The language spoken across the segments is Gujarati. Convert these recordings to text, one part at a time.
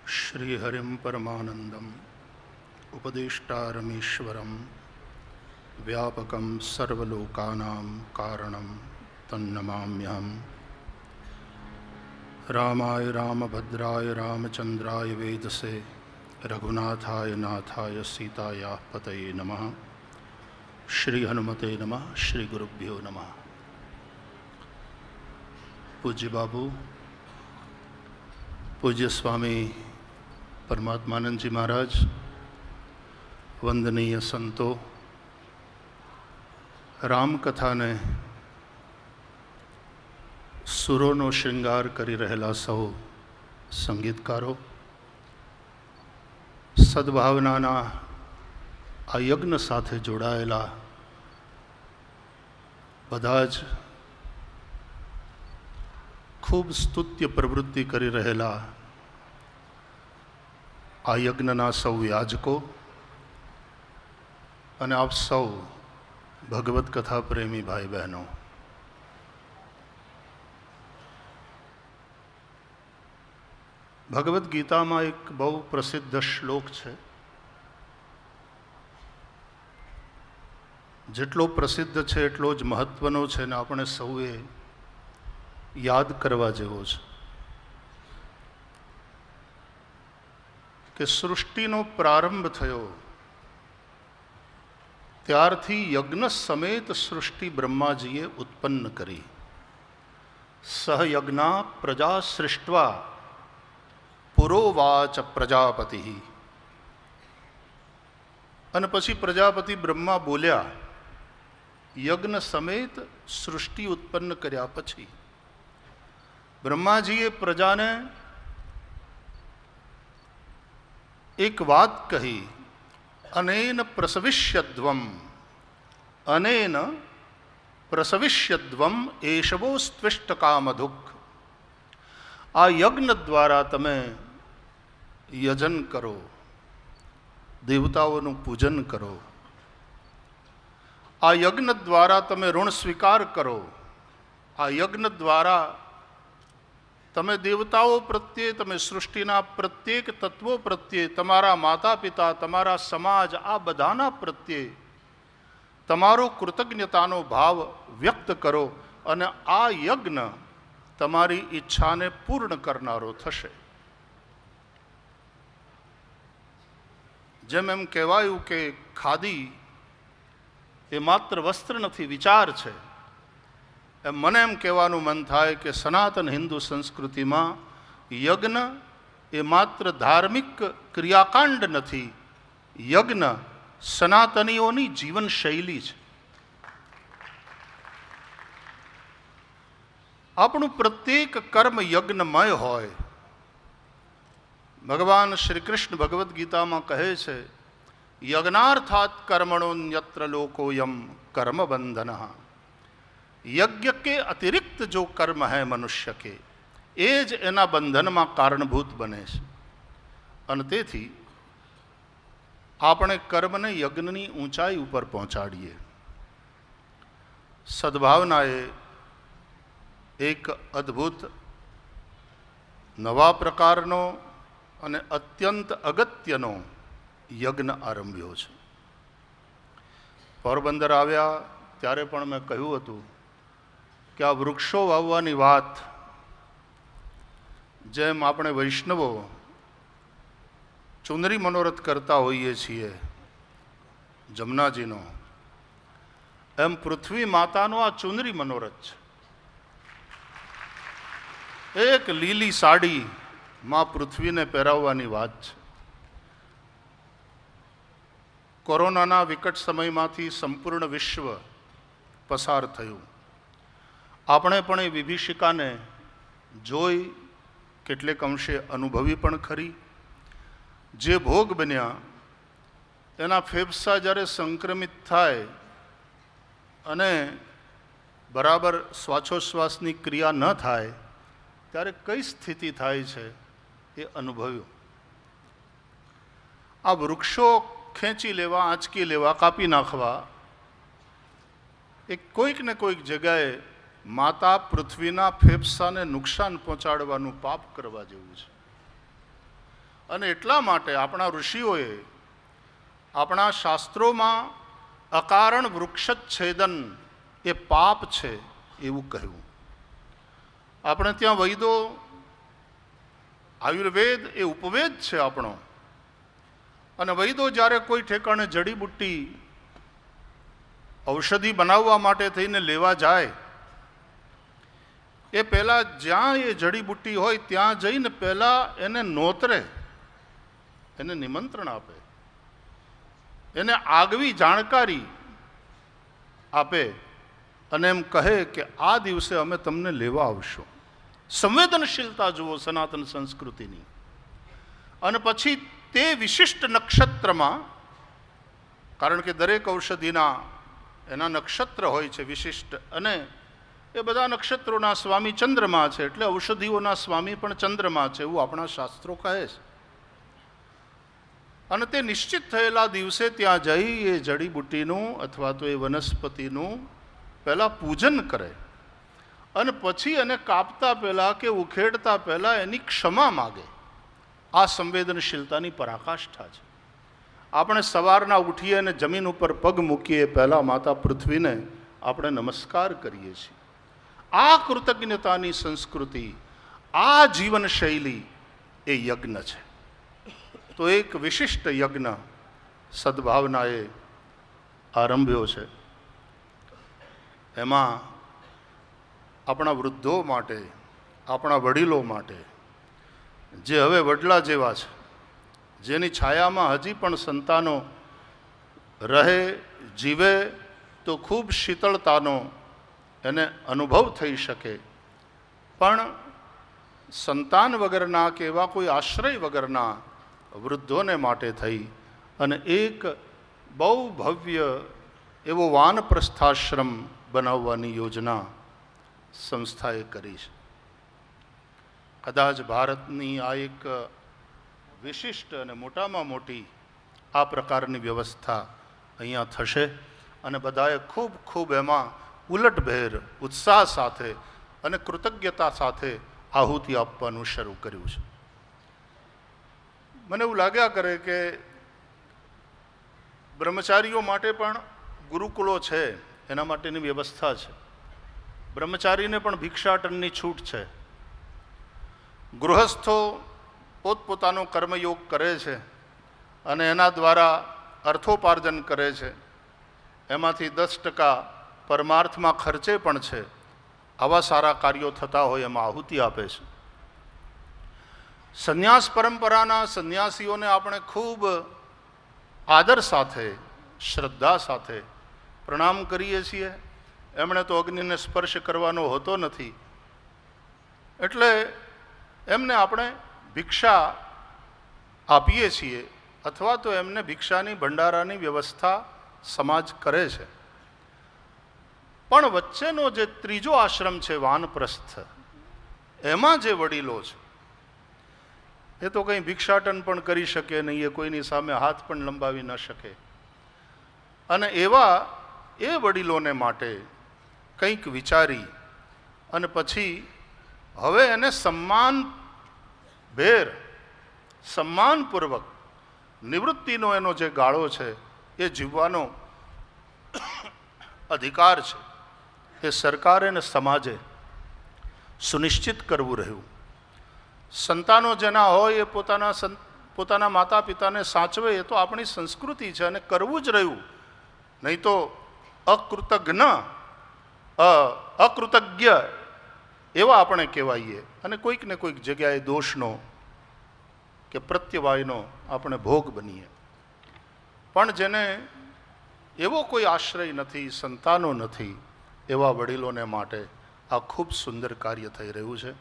श्रीहरिं परमानंदम उपदेष्टारमीश्वरं व्यापकं सर्वलोकानां कारणं तन्नमाम्यहम्। रामाय रामभद्राय रामचंद्राय वेदसे रघुनाथाय नाथाय सीतायाः पतये नमः। श्री हनुमते नमः। श्री गुरुभ्यो नमः। पूज्य बाबू, पूज्य स्वामी परमात्मानंद जी महाराज, वंदनीय संतो, रामकथा ने सुरोनो श्रृंगार करी रहेला सौ संगीतकारो, सद्भावनाना आ यज्ञ साथे जोड़ाયેલા બધા જ ખૂબ સ્તુત્ય પ્રવૃત્તિ કરી રહેલા આ યજ્ઞના સૌ યાજકો અને આપ સૌ ભગવત કથા પ્રેમી ભાઈ બહેનો, ભગવદ્ ગીતામાં એક બહુ પ્રસિદ્ધ શ્લોક છે. જેટલો પ્રસિદ્ધ છે એટલો જ મહત્વનો છે ને આપણે સૌએ યાદ કરવા જેવો છે કે સૃષ્ટિનો પ્રારંભ થયો ત્યારથી યજ્ઞ સમેત સૃષ્ટિ બ્રહ્માજીએ ઉત્પન્ન કરી. સહયજ્ઞા પ્રજા સૃષ્ટવા પુરોવાચ પ્રજાપતિ. અને પછી પ્રજાપતિ બ્રહ્મા બોલ્યા યજ્ઞ સમેત સૃષ્ટિ ઉત્પન્ન કર્યા પછી બ્રહ્માજીએ પ્રજાને એક વાત કહી, અનેન પ્રસવિષ્યદ્વમ, અનેન પ્રસવિષ્યદ્વમ એષવો સ્ત્વિષ્ટકામધુક. આ યજ્ઞ દ્વારા તમે યજન કરો, દેવતાઓનું પૂજન કરો. આ યજ્ઞ દ્વારા તમે ઋણ સ્વીકાર કરો. આ યજ્ઞ દ્વારા તમે દેવતાઓ પ્રત્યે, તમે સૃષ્ટિના પ્રત્યેક તત્વો પ્રત્યે, તમારા માતા પિતા, તમારા સમાજ, આ બધાના પ્રત્યે તમારો કૃતજ્ઞતાનો ભાવ વ્યક્ત કરો અને આ યજ્ઞ તમારી ઈચ્છાને પૂર્ણ કરનારો થશે. જેમ એમ કહેવાયું કે ખાદી એ માત્ર વસ્ત્ર નથી, વિચાર છે. એમ મને એમ કહેવાનું મન થાય કે સનાતન હિન્દુ સંસ્કૃતિમાં યજ્ઞ એ માત્ર ધાર્મિક ક્રિયાકાંડ નથી, યજ્ઞ સનાતનીઓની જીવનશૈલી છે. આપણું પ્રત્યેક કર્મ યજ્ઞમય હોય. ભગવાન શ્રી કૃષ્ણ ભગવદ્ ગીતામાં કહે છે યજ્ઞાર્થાત કર્મણોન્યત્ર લોકોયમ કર્મ બંધન. યજ્ઞ કે અતિરિક્ત જો કર્મ હૈ મનુષ્ય કે, એ જ એના બંધનમાં કારણભૂત બને છે. અને તેથી આપણે કર્મને યજ્ઞની ઊંચાઈ ઉપર પહોંચાડીએ. સદ્ભાવનાએ એક અદ્ભુત નવા પ્રકારનો અને અત્યંત અગત્યનો યજ્ઞ આરંભ્યો છે. પોરબંદર આવ્યા ત્યારે પણ મેં કહ્યું હતું કે આ વૃક્ષો વાવવાની વાત, જેમ આપણે વૈષ્ણવો ચુંદરી મનોરથ કરતા હોઈએ છીએ જમનાજીનો, એમ પૃથ્વી માતાનો આ ચુંદરી મનોરથ છે. એક લીલી સાડી માં પૃથ્વીને પહેરાવવાની વાત છે. કોરોનાના વિકટ સમયમાંથી સંપૂર્ણ વિશ્વ પસાર થયું. આપણે પણ એ વિભીષિકાને જોઈ, કેટલેક અંશે અનુભવી પણ ખરી. જે ભોગ બન્યા એના ફેફસા જ્યારે સંક્રમિત થાય અને બરાબર શ્વાસોશ્વાસની ક્રિયા ન થાય ત્યારે કઈ સ્થિતિ થાય છે એ અનુભવ્યું. આ વૃક્ષો ખેંચી લેવા, આંચકી લેવા, કાપી નાખવા એ કોઈક ને કોઈક જગ્યાએ માતા પૃથ્વીના ફેફસાને નુકસાન પહોંચાડવાનું પાપ કરવા જેવું છે. અને એટલા માટે આપણા ઋષિઓએ આપણા શાસ્ત્રોમાં અકારણ વૃક્ષચ્છેદન એ પાપ છે એવું કહ્યું. આપણે ત્યાં વૈદો, આયુર્વેદ એ ઉપવેદ છે આપણો. અને વૈદો જ્યારે કોઈ ઠેકાણે જડીબુટ્ટી ઔષધિ બનાવવા માટે થઈને લેવા જાય, એ પહેલાં જ્યાં એ જડીબુટ્ટી હોય ત્યાં જઈને પહેલાં એને નોતરે, એને નિમંત્રણ આપે, એને આગવી જાણકારી આપે અને એમ કહે કે આ દિવસે અમે તમને લેવા આવશું. સંવેદનશીલતા જુઓ સનાતન સંસ્કૃતિની. અને પછી તે વિશિષ્ટ નક્ષત્રમાં, કારણ કે દરેક ઔષધિના એના નક્ષત્ર હોય છે વિશિષ્ટ, અને એ બધા નક્ષત્રોના સ્વામી ચંદ્રમા છે, એટલે ઔષધિઓના સ્વામી પણ ચંદ્રમા છે એવું આપણા શાસ્ત્રો કહે છે. અને તે નિશ્ચિત થયેલા દિવસે ત્યાં જઈ એ જડીબુટ્ટીનું અથવા તો એ વનસ્પતિનું પહેલાં પૂજન કરે અને પછી એને કાપતા પહેલાં કે ઉખેડતા પહેલાં એની ક્ષમા માગે. આ સંવેદનશીલતાની પરાકાષ્ઠા છે. આપણે સવારના ઉઠીએ અને જમીન ઉપર પગ મૂકીએ પહેલાં માતા પૃથ્વીને આપણે નમસ્કાર કરીએ છીએ. આ કૃતજ્ઞતાની સંસ્કૃતિ, આ જીવનશૈલી એ યજ્ઞ છે. તો એક વિશિષ્ટ યજ્ઞ સદ્ભાવનાએ આરંભ્યો છે. એમાં આપણા વૃદ્ધો માટે, આપણા વડીલો માટે, જે હવે વડલા જેવા છે, જેની છાયામાં હજી પણ સંતાનો રહે જીવે તો ખૂબ શીતળતાનો એને અનુભવ થઈ શકે, પણ સંતાન વગરના કે એવા કોઈ આશ્રય વગરના વૃદ્ધોને માટે થઈ અને એક બહુ ભવ્ય એવો વાનપ્રસ્થાશ્રમ બનાવવાની યોજના સંસ્થાએ કરી છે. કદાચ ભારતની આ એક વિશિષ્ટ અને મોટામાં મોટી આ પ્રકારની વ્યવસ્થા અહીંયા થશે અને બધાએ ખૂબ ખૂબ એમાં ઉલટભેર ઉત્સાહ સાથે અને કૃતજ્ઞતા સાથે આહુતિ આપવાનું શરૂ કર્યું છે. મને એવું લાગ્યા કરે કે બ્રહ્મચારીઓ માટે પણ ગુરુકુળો છે, એના માટેની વ્યવસ્થા છે. બ્રહ્મચારીને પણ ભિક્ષાટનની છૂટ છે. ગૃહસ્થો પોતપોતાનો કર્મયોગ કરે છે અને એના દ્વારા અર્થોપાર્જન કરે છે. એમાંથી 10% પરમાર્થમાં ખર્ચે પણ છે. આવા સારા કાર્યો થતા હોય એમાં આહુતિ આપે છે. સંન્યાસ પરંપરાના સંન્યાસીઓને આપણે ખૂબ આદર સાથે, શ્રદ્ધા સાથે પ્રણામ કરીએ છીએ. એમણે તો અગ્નિને સ્પર્શ કરવાનો હોતો નથી, એટલે એમને આપણે ભિક્ષા આપીએ છીએ અથવા તો એમને ભિક્ષાની ભંડારાની વ્યવસ્થા સમાજ કરે છે. પણ વચ્ચેનો જે ત્રીજો આશ્રમ છે વાનપ્રસ્થ, એમાં જે વડીલો છે એ તો કંઈ ભિક્ષાટન પણ કરી શકે નહીં, એ કોઈની સામે હાથ પણ લંબાવી ન શકે. અને એવા એ વડીલોને માટે કંઈક વિચારી અને પછી હવે એને સન્માનભેર, સન્માનપૂર્વક નિવૃત્તિનો એનો જે ગાળો છે એ જીવવાનો અધિકાર છે, એ સરકારે અને સમાજે સુનિશ્ચિત કરવું રહ્યું. સંતાનો જેના હોય એ પોતાના માતા પિતાને સાચવે, એ તો આપણી સંસ્કૃતિ છે અને કરવું જ રહ્યું. નહીં તો અકૃતજ્ઞ એવા આપણે કહેવાઈએ અને કોઈક ને કોઈક જગ્યાએ દોષનો કે પ્રત્યવાયનો આપણે ભોગ બનીએ. પણ જેને એવો કોઈ આશ્રય નથી, સંતાનો નથી, એવા વડીલોને માટે આ ખૂબ સુંદર કાર્ય થઈ રહ્યું છે.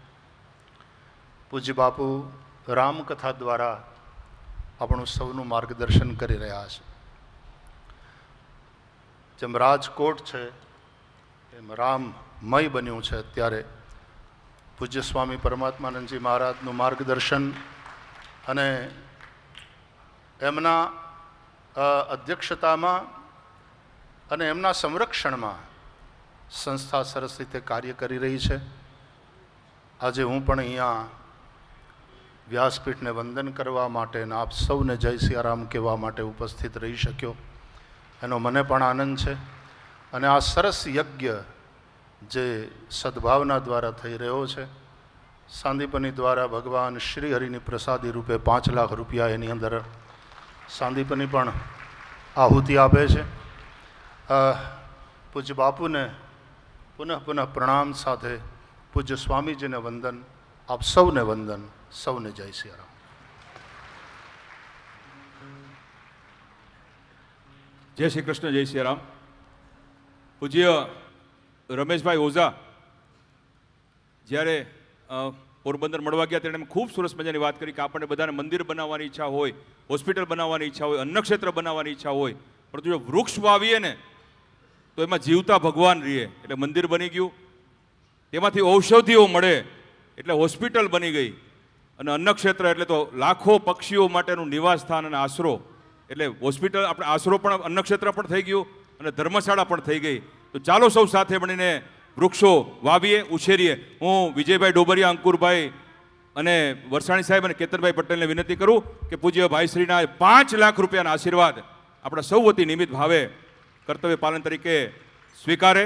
પૂજ્ય બાપુ રામકથા દ્વારા આપણું સૌનું માર્ગદર્શન કરી રહ્યા છે. જેમ રાજકોટ છે એમ રામમય બન્યું છે અત્યારે. પૂજ્ય સ્વામી પરમાત્માનંદજી મહારાજનું માર્ગદર્શન અને એમના અધ્યક્ષતામાં અને એમના સંરક્ષણમાં સંસ્થા સરસ રીતે કાર્ય કરી રહી છે. આજે હું પણ અહીંયા વ્યાસપીઠને વંદન કરવા માટે અને આપ સૌને જય સિયારામ કહેવા માટે ઉપસ્થિત રહી શક્યો એનો મને પણ આનંદ છે. અને આ સરસ યજ્ઞ જે સદભાવના દ્વારા થઈ રહ્યો છે, સાંદીપની દ્વારા ભગવાન શ્રી હરિની પ્રસાદી રૂપે 5 લાખ રૂપિયા એની અંદર સાંદીપની પણ આહુતિ આપે છે. પૂજ્ય બાપુને પુનઃ પ્રણામ સાથે પૂજ્ય સ્વામીજીને વંદન. આપ સૌને વંદન, સૌને જય સિયારામ. જય શ્રી કૃષ્ણ, જય સિયારામ. પૂજ્ય રમેશભાઈ ઓઝા જ્યારે પોરબંદર મળવા ગયા ત્યારે ખૂબ સરસ મજાની વાત કરી કે આપણને બધાને મંદિર બનાવવાની ઈચ્છા હોય, હોસ્પિટલ બનાવવાની ઈચ્છા હોય, અન્નક્ષેત્ર બનાવવાની ઈચ્છા હોય, પરંતુ જો વૃક્ષ વાવીએ ને તો એમાં જીવતા ભગવાન રહીએ. એટલે મંદિર બની ગયું, તેમાંથી ઔષધિઓ મળે એટલે હોસ્પિટલ બની ગઈ, અને અન્નક્ષેત્ર એટલે તો લાખો પક્ષીઓ માટેનું નિવાસ સ્થાન અને આશરો. એટલે હોસ્પિટલ આપણે આશરો પણ અન્નક્ષેત્ર પણ થઈ ગયું અને ધર્મશાળા પણ થઈ ગઈ. તો ચાલો સૌ સાથે મળીને વૃક્ષો વાવીએ, ઉછેરીએ. હું વિજયભાઈ ડોબરિયા, અંકુરભાઈ અને વરસાણી સાહેબ અને કેતનભાઈ પટેલને વિનંતી કરું કે પૂજ્ય ભાઈશ્રીના 5 લાખ રૂપિયાના આશીર્વાદ આપણા સૌ વતી નિમિત્ત ભાવે કર્તવ્ય પાલન તરીકે સ્વીકારે.